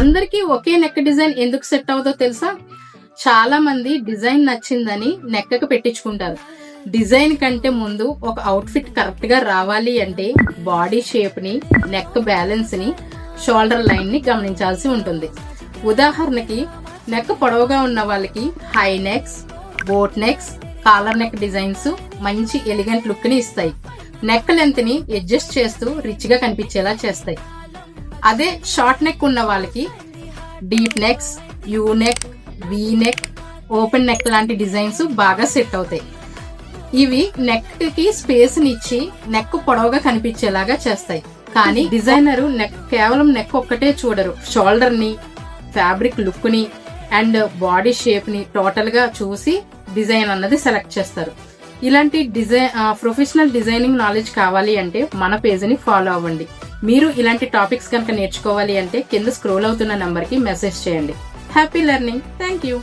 అందరికీ ఒకే neck design ఎందుకు set అవుతుందో తెలుసా? చాలా మంది డిజైన్ నచ్చిందని నెక్కకు పెట్టించుకుంటారు. డిజైన్ కంటే ముందు ఒక అవుట్ఫిట్ కరెక్ట్ గా రావాలి అంటే బాడీ షేప్ ని, నెక్ బ్యాలెన్స్ ని, షోల్డర్ లైన్ ని గమనించాల్సి ఉంటుంది. ఉదాహరణకి నెక్ పొడవుగా ఉన్న వాళ్ళకి high next, boat necks, collar neck designs మంచి ఎలిగెంట్ లుక్ ని ఇస్తాయి. నెక్ లెంత్ ని అడ్జస్ట్ చేస్తూ రిచ్ గా కనిపించేలా చేస్తాయి. అదే షార్ట్ నెక్ ఉన్న వాళ్ళకి deep next, U neck, V neck, open neck లాంటి డిజైన్స్ బాగా సెట్ అవుతాయి. ఇవి నెక్ కి స్పేస్ ని ఇచ్చి నెక్ పొడవుగా కనిపించేలాగా చేస్తాయి. కానీ డిజైనర్ కేవలం నెక్ ఒక్కటే చూడరు, షోల్డర్ ని, ఫ్యాబ్రిక్ లుక్ ని అండ్ బాడీ షేప్ ని టోటల్ గా చూసి డిజైన్ అన్నది సెలెక్ట్ చేస్తారు. ఇలాంటి ప్రొఫెషనల్ డిజైనింగ్ నాలెడ్జ్ కావాలి అంటే మన పేజ్ ని ఫాలో అవ్వండి. మీరు ఇలాంటి టాపిక్స్ కనుక నేర్చుకోవాలి అంటే కింద స్క్రోల్ అవుతున్న నంబర్ కి మెసేజ్ చేయండి. Happy learning. Thank you.